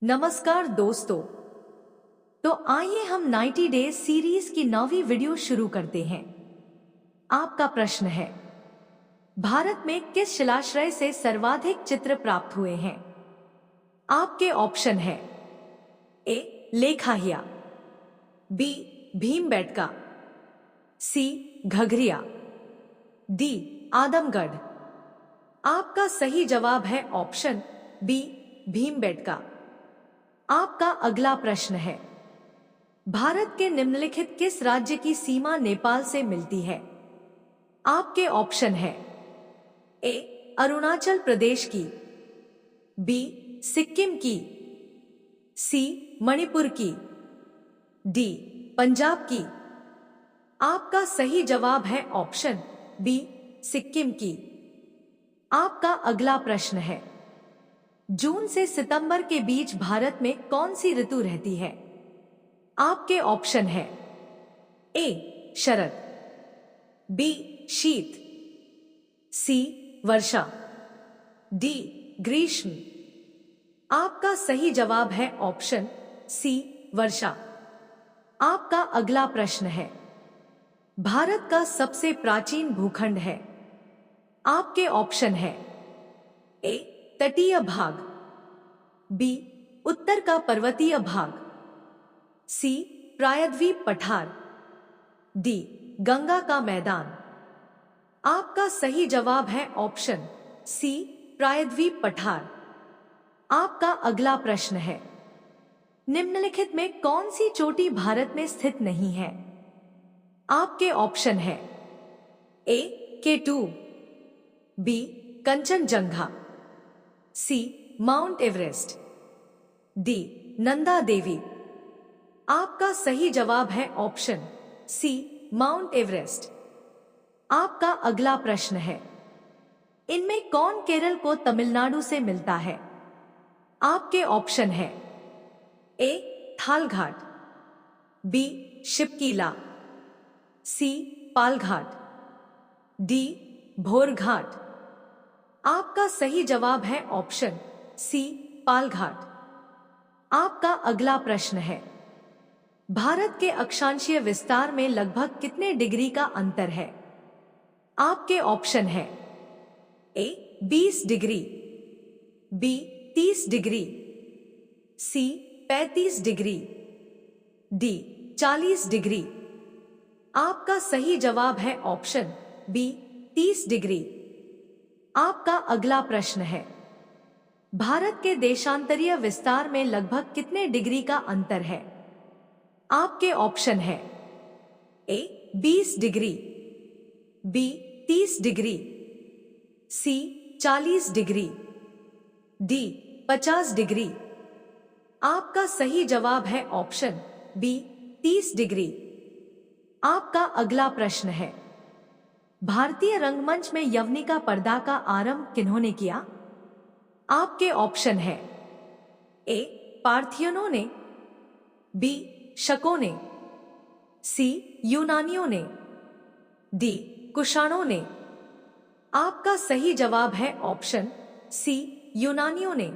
नमस्कार दोस्तों। तो आइए हम 90 डेज सीरीज की 9वीं वीडियो शुरू करते हैं। आपका प्रश्न है, भारत में किस शिलाश्रय से सर्वाधिक चित्र प्राप्त हुए हैं? आपके ऑप्शन है ए लेखाहिया, बी भीमबेटका, सी घघरिया, डी आदमगढ़। आपका सही जवाब है ऑप्शन बी भीमबेटका। आपका अगला प्रश्न है, भारत के निम्नलिखित किस राज्य की सीमा नेपाल से मिलती है? आपके ऑप्शन है ए अरुणाचल प्रदेश की, बी सिक्किम की, सी मणिपुर की, डी पंजाब की। आपका सही जवाब है ऑप्शन बी सिक्किम की। आपका अगला प्रश्न है, जून से सितंबर के बीच भारत में कौन सी ऋतु रहती है? आपके ऑप्शन है ए शरद, बी शीत, सी वर्षा, डी ग्रीष्म। आपका सही जवाब है ऑप्शन सी वर्षा। आपका अगला प्रश्न है, भारत का सबसे प्राचीन भूखंड है? आपके ऑप्शन है ए तटीय भाग, बी उत्तर का पर्वतीय भाग, सी प्रायद्वीप पठार, डी गंगा का मैदान। आपका सही जवाब है ऑप्शन सी प्रायद्वीप पठार। आपका अगला प्रश्न है, निम्नलिखित में कौन सी चोटी भारत में स्थित नहीं है? आपके ऑप्शन है ए K2, बी कंचनजंगा, सी mount Everest, D Nanda Devi. आपका सही जवाब है ऑप्शन सी माउंट एवरेस्ट। आपका अगला प्रश्न है, इनमें कौन केरल को तमिलनाडु से मिलता है? आपके ऑप्शन है ए थालघाट, बी शिपकीला, सी पालघाट, डी भोरघाट। आपका सही जवाब है ऑप्शन सी पालघाट। आपका अगला प्रश्न है, भारत के अक्षांशीय विस्तार में लगभग कितने डिग्री का अंतर है? आपके ऑप्शन है ए 20 डिग्री, बी 30 डिग्री, सी 35 डिग्री, डी 40 डिग्री। आपका सही जवाब है ऑप्शन बी 30 डिग्री। आपका अगला प्रश्न है, भारत के देशांतरीय विस्तार में लगभग कितने डिग्री का अंतर है? आपके ऑप्शन है ए 20 डिग्री, बी 30 डिग्री, सी 40 डिग्री, डी 50 डिग्री। आपका सही जवाब है ऑप्शन बी 30 डिग्री। आपका अगला प्रश्न है, भारतीय रंगमंच में यवनिका पर्दा का आरंभ किन्होंने किया? आपके ऑप्शन है ए पार्थियनों ने, बी शकों ने, सी यूनानियों ने, डी कुषाणों ने। आपका सही जवाब है ऑप्शन सी यूनानियों ने।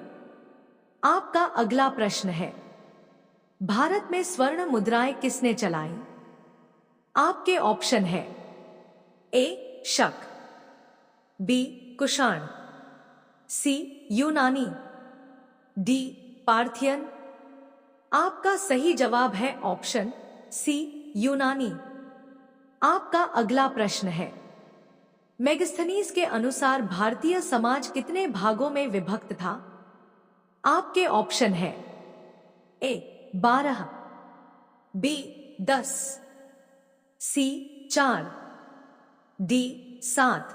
आपका अगला प्रश्न है, भारत में स्वर्ण मुद्राएं किसने चलाई? आपके ऑप्शन है ए शक, बी कुषाण, सी यूनानी, डी पार्थियन। आपका सही जवाब है ऑप्शन सी यूनानी। आपका अगला प्रश्न है, मेगस्थनीज के अनुसार भारतीय समाज कितने भागों में विभक्त था? आपके ऑप्शन है ए 12, बी 10, सी 4, डी 7।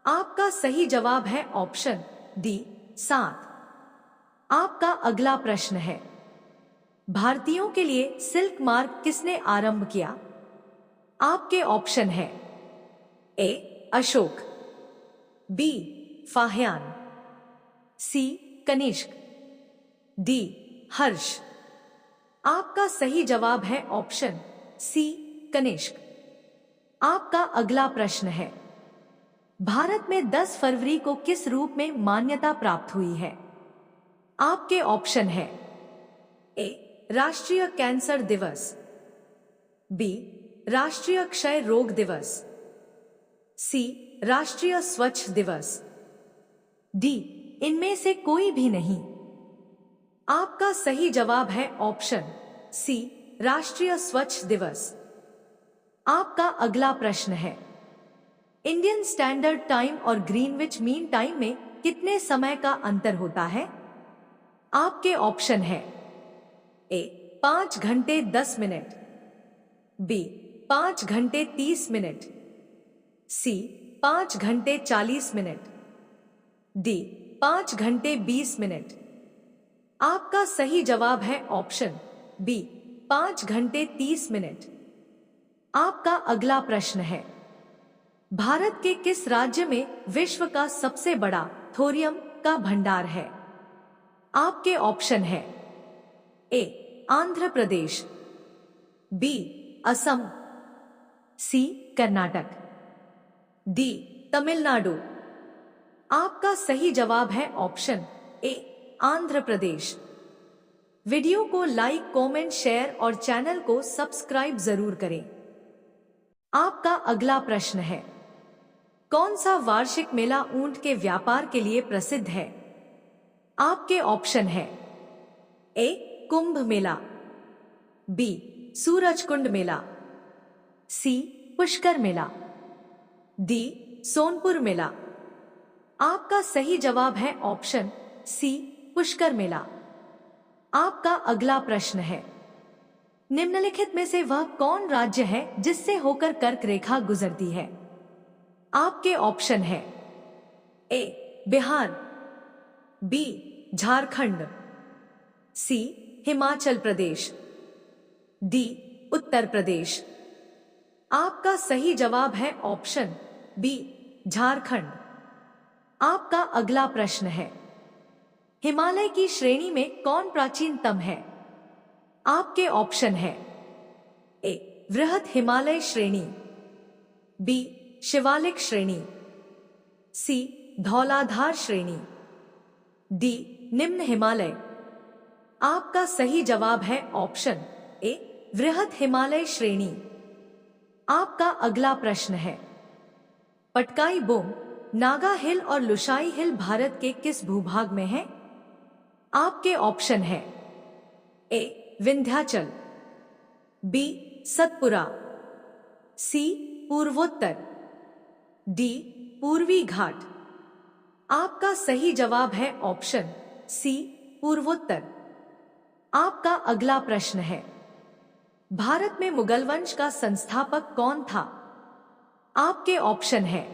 आपका सही जवाब है ऑप्शन डी 7। आपका अगला प्रश्न है, भारतीयों के लिए सिल्क मार्ग किसने आरंभ किया? आपके ऑप्शन है ए अशोक, बी फाह्यान, सी कनिष्क, डी हर्ष। आपका सही जवाब है ऑप्शन सी कनिष्क। आपका अगला प्रश्न है, भारत में 10 फरवरी को किस रूप में मान्यता प्राप्त हुई है? आपके ऑप्शन है ए राष्ट्रीय कैंसर दिवस, बी राष्ट्रीय क्षय रोग दिवस, सी राष्ट्रीय स्वच्छ दिवस, डी इनमें से कोई भी नहीं। आपका सही जवाब है ऑप्शन सी राष्ट्रीय स्वच्छ दिवस। आपका अगला प्रश्न है, इंडियन स्टैंडर्ड टाइम और ग्रीनविच मीन टाइम में कितने समय का अंतर होता है? आपके ऑप्शन है ए 5 घंटे 10 मिनट, बी 5 घंटे 30 मिनट, सी 5 घंटे 40 मिनट, डी 5 घंटे 20 मिनट। आपका सही जवाब है ऑप्शन बी 5 घंटे 30 मिनट। आपका अगला प्रश्न है, भारत के किस राज्य में विश्व का सबसे बड़ा थोरियम का भंडार है? आपके ऑप्शन है ए आंध्र प्रदेश, बी असम, सी कर्नाटक, डी तमिलनाडु। आपका सही जवाब है ऑप्शन ए आंध्र प्रदेश। वीडियो को लाइक, कमेंट, शेयर और चैनल को सब्सक्राइब जरूर करें। आपका अगला प्रश्न है, कौन सा वार्षिक मेला ऊंट के व्यापार के लिए प्रसिद्ध है? आपके ऑप्शन है ए कुंभ मेला, बी सूरजकुंड मेला, सी पुष्कर मेला, डी सोनपुर मेला। आपका सही जवाब है ऑप्शन सी पुष्कर मेला। आपका अगला प्रश्न है, निम्नलिखित में से वह कौन राज्य है जिससे होकर कर्क रेखा गुजरती है? आपके ऑप्शन है ए बिहार, बी झारखंड, सी हिमाचल प्रदेश, डी उत्तर प्रदेश। आपका सही जवाब है ऑप्शन बी झारखंड। आपका अगला प्रश्न है, हिमालय की श्रेणी में कौन प्राचीनतम है? आपके ऑप्शन है ए वृहत हिमालय श्रेणी, बी शिवालिक श्रेणी, सी धौलाधार श्रेणी, डी निम्न हिमालय। आपका सही जवाब है ऑप्शन ए वृहत हिमालय श्रेणी। आपका अगला प्रश्न है, पटकाई बोम, नागा हिल और लुशाई हिल भारत के किस भूभाग में है? आपके ऑप्शन है ए विंध्याचल, बी सतपुरा, सी पूर्वोत्तर, डी पूर्वी घाट। आपका सही जवाब है ऑप्शन सी पूर्वोत्तर। आपका अगला प्रश्न है, भारत में मुगल वंश का संस्थापक कौन था? आपके ऑप्शन है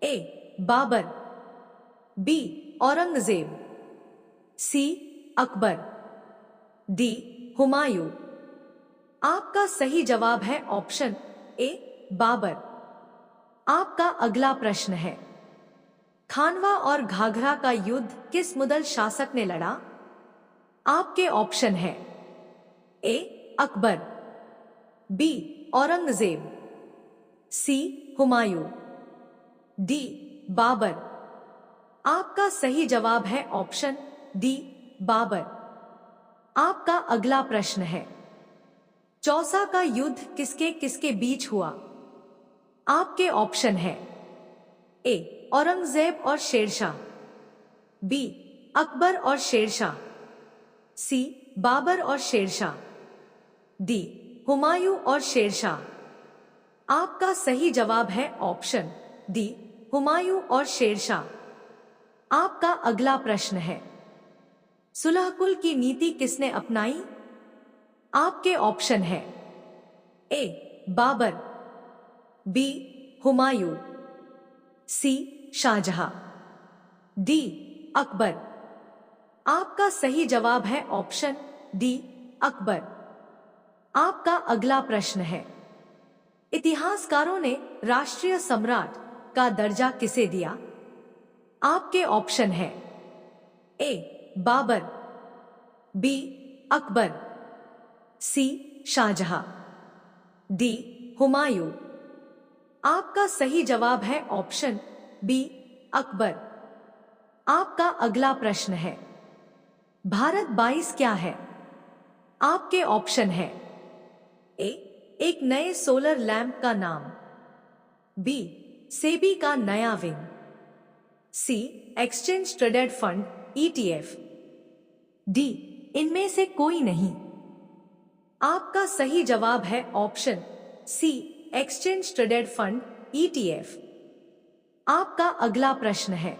ए बाबर, बी औरंगजेब, सी अकबर, डी हुमायूं। आपका सही जवाब है ऑप्शन ए बाबर। आपका अगला प्रश्न है, खानवा और घाघरा का युद्ध किस मुगल शासक ने लड़ा? आपके ऑप्शन है ए अकबर, बी औरंगजेब, सी हुमायूं, डी बाबर। आपका सही जवाब है ऑप्शन डी बाबर। आपका अगला प्रश्न है, चौसा का युद्ध किसके किसके बीच हुआ? आपके ऑप्शन है ए औरंगजेब और शेरशाह, बी अकबर और शेरशाह, सी बाबर और शेरशाह, डी हुमायूं और शेरशाह। आपका सही जवाब है ऑप्शन डी हुमायूं और शेरशाह। आपका अगला प्रश्न है, सुलहकुल की नीति किसने अपनाई? आपके ऑप्शन है ए बाबर, बी हुमायूं, सी शाहजहां, डी अकबर। आपका सही जवाब है ऑप्शन डी अकबर। आपका अगला प्रश्न है, इतिहासकारों ने राष्ट्रीय सम्राट का दर्जा किसे दिया? आपके ऑप्शन है ए बाबर, बी अकबर, सी शाहजहां, डी हुमायूं। आपका सही जवाब है ऑप्शन बी अकबर। आपका अगला प्रश्न है, भारत 22 क्या है? आपके ऑप्शन है ए एक नए सोलर लैंप का नाम, बी सेबी का नया wing, C exchange traded fund ETF, D इनमें से कोई नहीं। आपका सही जवाब है option C exchange traded fund ETF। आपका अगला प्रश्न है,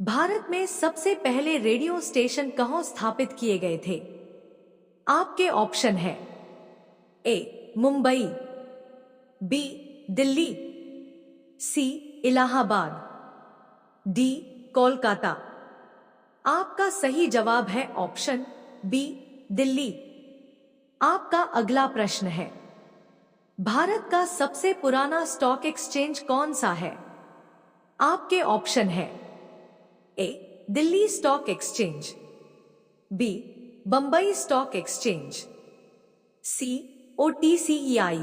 भारत में सबसे पहले रेडियो स्टेशन कहाँ स्थापित किए गए थे? आपके ऑप्शन है ए मुंबई, बी दिल्ली, सी इलाहाबाद, डी कोलकाता। आपका सही जवाब है ऑप्शन बी दिल्ली। आपका अगला प्रश्न है, भारत का सबसे पुराना स्टॉक एक्सचेंज कौन सा है? आपके ऑप्शन है A Delhi stock exchange, B Bombay stock exchange, C OTCEI,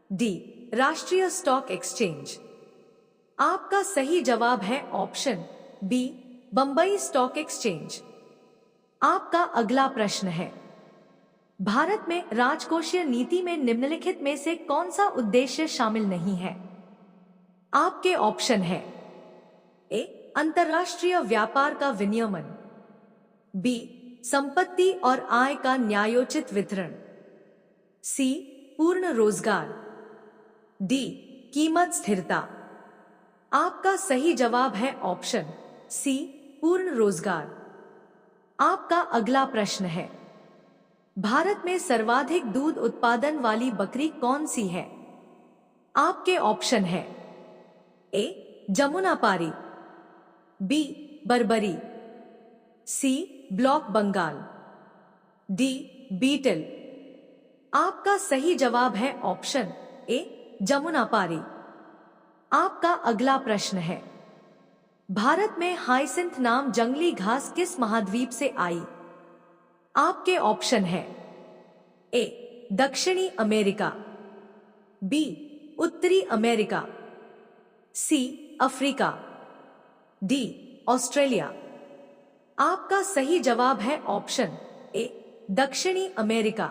D राष्ट्रीय स्टॉक एक्सचेंज। आपका सही जवाब है option B Bombay stock exchange. आपका अगला प्रश्न है, भारत में राजकोषीय नीति में निम्नलिखित में से कौन सा उद्देश्य शामिल नहीं है? आपके ऑप्शन है ए अंतर्राष्ट्रीय व्यापार का विनियमन, बी संपत्ति और आय का न्यायोचित वितरण, सी पूर्ण रोजगार, डी कीमत स्थिरता। आपका सही जवाब है ऑप्शन सी पूर्ण रोजगार। आपका अगला प्रश्न है, भारत में सर्वाधिक दूध उत्पादन वाली बकरी कौन सी है? आपके ऑप्शन है ए Jamunapari, B Barbari, C black Bengal, D Beetal. आपका सही जवाब है ऑप्शन ए जमुनापारी। आपका अगला प्रश्न है, भारत में हाइसिंथ नाम जंगली घास किस महाद्वीप से आई? आपके ऑप्शन है ए दक्षिणी अमेरिका, बी उत्तरी America, C Africa, D Australia. आपका सही जवाब है ऑप्शन ए दक्षिणी अमेरिका।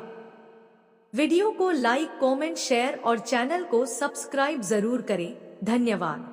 वीडियो को लाइक, कमेंट, शेयर और चैनल को सब्सक्राइब जरूर करें। धन्यवाद।